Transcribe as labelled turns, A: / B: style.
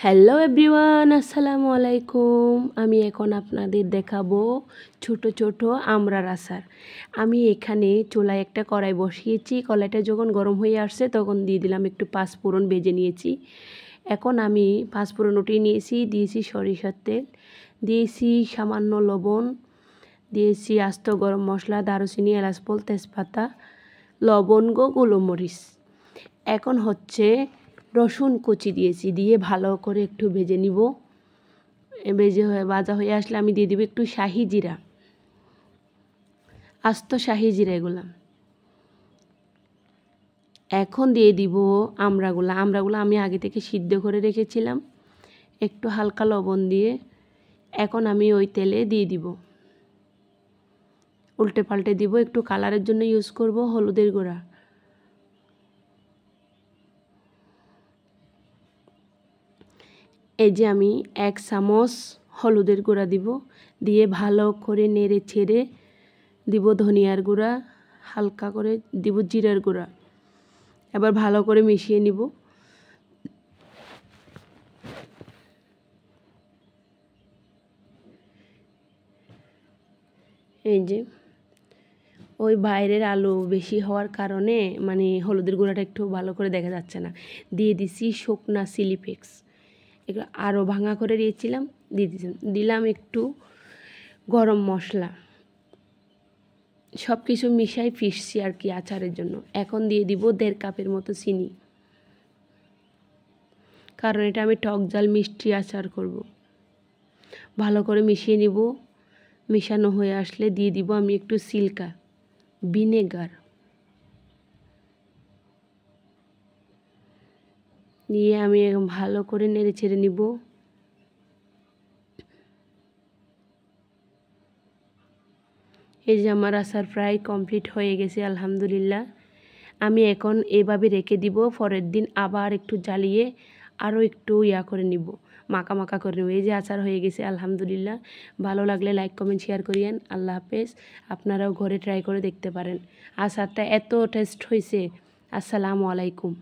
A: Hello everyone, আসসালামু আলাইকুম। আমি এখন আপনাদের দেখাবো ছোট ছোট আমড়ার আচার। আমি এখানে চুলায় একটা কড়াই বসিয়েছি। কড়াইটা যখন গরম হয়ে আসছে তখন দিয়ে দিলাম একটু পাঁচফোড়ন ভেজে নিয়েছি। এখন আমি পাঁচফোড়ন উঠিয়ে নিয়েছি, দিয়েছি সরিষার তেল, দিয়েছি সামান্য লবণ, দিয়েছি আস্ত গরম মশলা, দারুচিনি, এলাচফল, তেজপাতা, লবঙ্গ, গোলমরিচ। এখন হচ্ছে রসুন কুচি দিয়েছি, দিয়ে ভালো করে একটু ভেজে নিব। ভাজা হয়ে আসলে আমি দিয়ে দিব একটু শাহি জিরা, আস্ত শাহি জিরা এগুলো। এখন দিয়ে দিব আমড়াগুলো আমি আগে থেকে সিদ্ধ করে রেখেছিলাম একটু হালকা লবণ দিয়ে। এখন আমি ওই তেলে দিয়ে দিব, উল্টে পাল্টে দিব। একটু কালারের জন্য ইউজ করব হলুদের গুঁড়া। এই যে আমি 1 চামচ হলুদের গুঁড়া দিব, দিয়ে ভালো করে নেড়ে ছেড়ে দিব ধনিয়ার গুঁড়া, হালকা করে দিব জিরার গুঁড়া। এবার ভালো করে মিশিয়ে নিব। এই যে ওই বাইরের আলো বেশি হওয়ার কারণে হলুদের গুঁড়াটা একটু ভালো করে দেখা যাচ্ছে না। দিয়ে দিছি শুকনা চিলি ফ্লেক্স, এগুলো আরও ভাঙা করে দিয়েছিলাম, দিলাম একটু গরম মশলা। সব কিছু মিশাই ফিরছি আর কি আচারের জন্য। এখন দিয়ে দিব 1.5 কাপের মতো চিনি, কারণ এটা আমি টক ঝাল মিষ্টি আচার করব। ভালো করে মিশিয়ে নিব। মিশানো হয়ে আসলে দিয়ে দিব আমি একটু সিরকা, ভিনেগার দিয়ে আমি ভালো করে নেড়ে ছেড়ে নিব। এই যে আমার আচার প্রায় কমপ্লিট হয়ে গেছে আলহামদুলিল্লাহ। আমি এখন এভাবে রেখে দিব, পরের দিন আবার একটু জ্বালিয়ে আরও একটু করে নিব, মাখা মাখা করে নেব। এই যে আচার হয়ে গেছে আলহামদুলিল্লাহ। ভালো লাগলে লাইক কমেন্ট শেয়ার করিয়েন। আল্লাহ হাফেজ। আপনারাও ঘরে ট্রাই করে দেখতে পারেন। আচারটা এত টেস্ট হয়েছে। আসসালামু আলাইকুম।